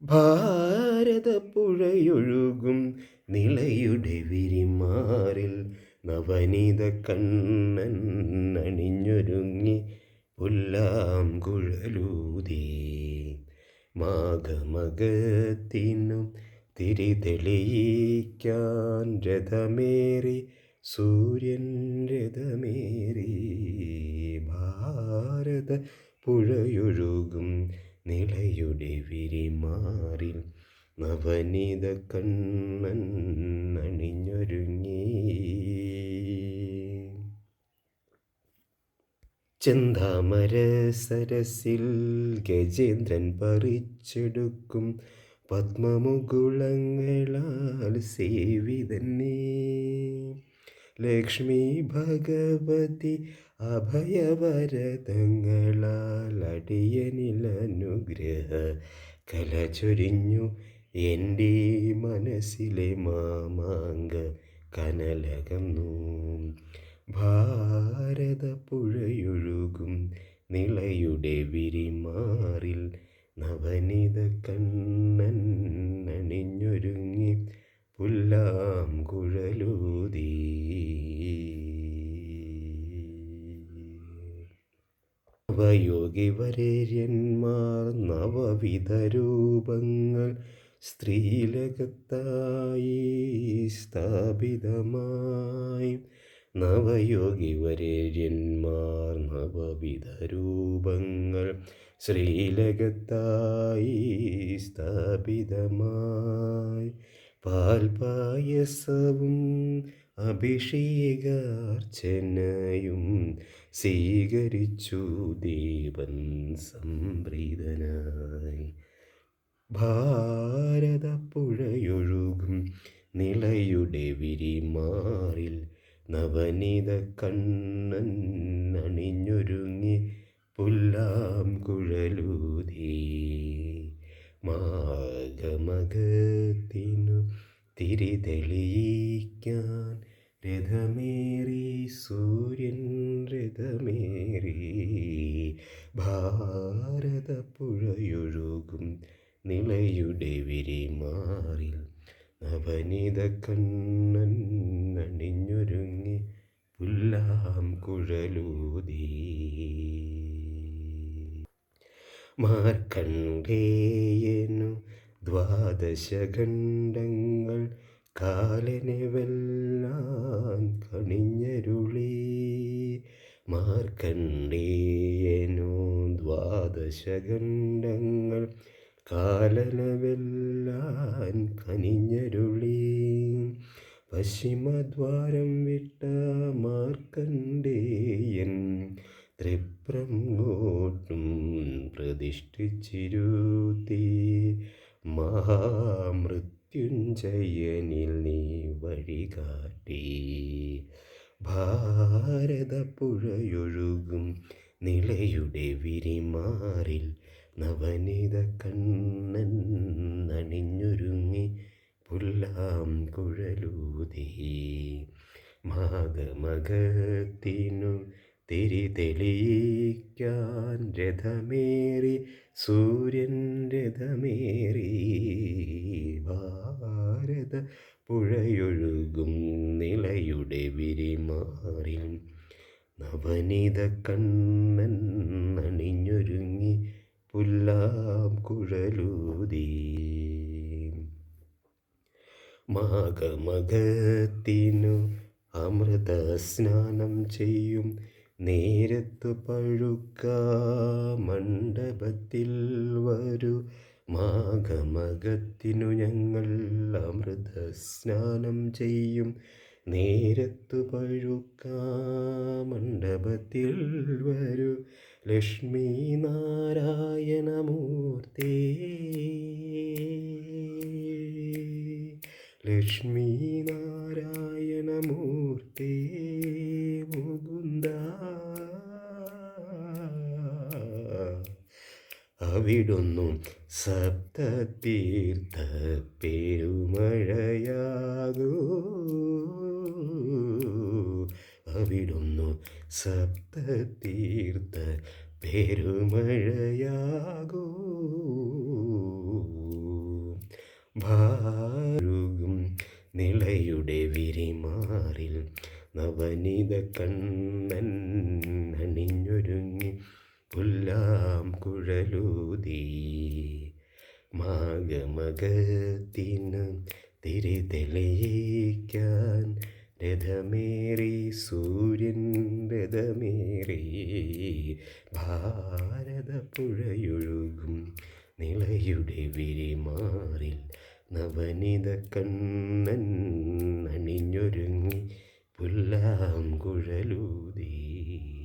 ഭാരതപ്പുഴയൊഴുകും നിളയുടെ വിരിമാറിൽ നവനീത കണ്ണൻ അണിഞ്ഞൊരുങ്ങി പുല്ലാം കുഴലൂതി. മാഘമകത്തിനു തിരിതെളിയിക്കാൻ രഥമേറി സൂര്യൻ രഥമേറി. ഭാരത പുഴയൊഴുകും നിളയുടെ വിരിമാറിൽ നവനീത കണ്ണൻ അണിഞ്ഞൊരുങ്ങി. ചെന്താമര സരസിൽ ഗജേന്ദ്രൻ പറിച്ചെടുക്കും പത്മമുകുളങ്ങളാൽ സേവിതന്നേ. ലക്ഷ്മി ഭഗവതി അഭയവരതങ്ങളാൽ അടിയനിൽ അനുഗ്രഹ കല ചൊരിഞ്ഞു. എൻ്റെ മനസ്സിലെ മാമാങ്ക കനലകന്നു. ഭാരതപ്പുഴയൊഴുകും നിളയുടെ വിരിമാറിൽ നവനീത കണ്ണൻ അണിഞ്ഞൊരുങ്ങി പുല്ലാം കുഴലൂതി. നവയോഗിവരേര്യന്മാർ നവവിധ രൂപങ്ങൾ സ്ത്രീലകത്തായി സ്ഥാപിതമായി. നവയോഗിവരേര്യന്മാർ നവവിധ രൂപങ്ങൾ ശ്രീലകത്തായി സ്ഥാപിതമായി. പാൽപായസവും അഭിഷേകാർച്ചനയും സ്വീകരിച്ചു ദേവൻ സംപ്രീതനായി. ഭാരതപ്പുഴയൊഴുകും നിളയുടെ വിരിമാറിൽ നവനീത കണ്ണൻ അണിഞ്ഞൊരുങ്ങി പുല്ലാം കുഴലൂതി. മാഘമകത്തിനു തിരിതെളിയിക്കാൻ രഥമേറി സൂര്യൻ രഥമേറി. ഭാരതപ്പുഴയൊഴുകും നിളയുടെ വിരിമാറിൽ നവനീത കണ്ണൻ അണിഞ്ഞൊരുങ്ങി പുല്ലാം കുഴലൂതി. മാർക്കണ്ഡേയനു ദ്വാദശഖണ്ഡങ്ങൾ കാലനെ വെല്ലാൻ കണിഞ്ഞരുളി. മാർക്കണ്ഡേയനു ദ്വാദശഖണ്ഡങ്ങൾ കാലനെ വെല്ലാൻ കനിഞ്ഞരുളി. പശ്ചിമദ്വാരം വിട്ട മാർക്കണ്ഡേയൻ ത്രിപ്രങ്ങോട്ടും പ്രതിഷ്ഠിച്ചിരുത്തി. മഹാമൃത്യുഞ്ജയനിൽ നീ വഴികാട്ടി. ഭാരതപ്പുഴയൊഴുകും നിളയുടെ വിരിമാറിൽ നവനീത കണ്ണൻ അണിഞ്ഞൊരുങ്ങി പുല്ലാം കുഴലൂതി. മാഘമകത്തിനു തിരിതെളിയിക്കാൻ രഥമേറി സൂര്യൻ രഥമേറി. ഭാരത പുഴയൊഴുകും നിളയുടെ വിരിമാറിൽ നവനീത കണ്ണൻ അണിഞ്ഞൊരുങ്ങി പുല്ലാം കുഴലൂതി. മാഘമകത്തിനു അമൃത സ്നാനം ചെയ്യും നേരത്തു പഴുക്ക മണ്ഡപത്തിൽ വരൂ. മാഘമകത്തിനു ഞങ്ങൾ അമൃത സ്നാനം ചെയ്യും നേരത്തു പഴുക്ക മണ്ഡപത്തിൽ വരൂ. ലക്ഷ്മി നാരായണമൂർത്തേ, ലക്ഷ്മി നാരായണമൂർത്തേ മുകുന്ദ. അവിടുന്നു സപ്തതീർത്ഥ പെരുമഴയാകൂ. അവിടുന്നു സപ്തതീർത്ഥ പെരുമഴയാകൂ. ഭാരുകും നിളയുടെ വിരിമാറിൽ നവനിത കണ്ണൻ അണിഞ്ഞൊരുങ്ങി പുല്ലാം കുഴലൂതി. മാഘമകത്തിന് തിരിതെളിയിക്കാൻ രഥമേറി സൂര്യൻ രഥമേറി. ഭാരതപ്പുഴയൊഴുകും നിളയുടെ വിരിമാറിൽ നവനിത കണ്ണൻ അണിഞ്ഞൊരുങ്ങി പുല്ലാം കുഴലൂതി.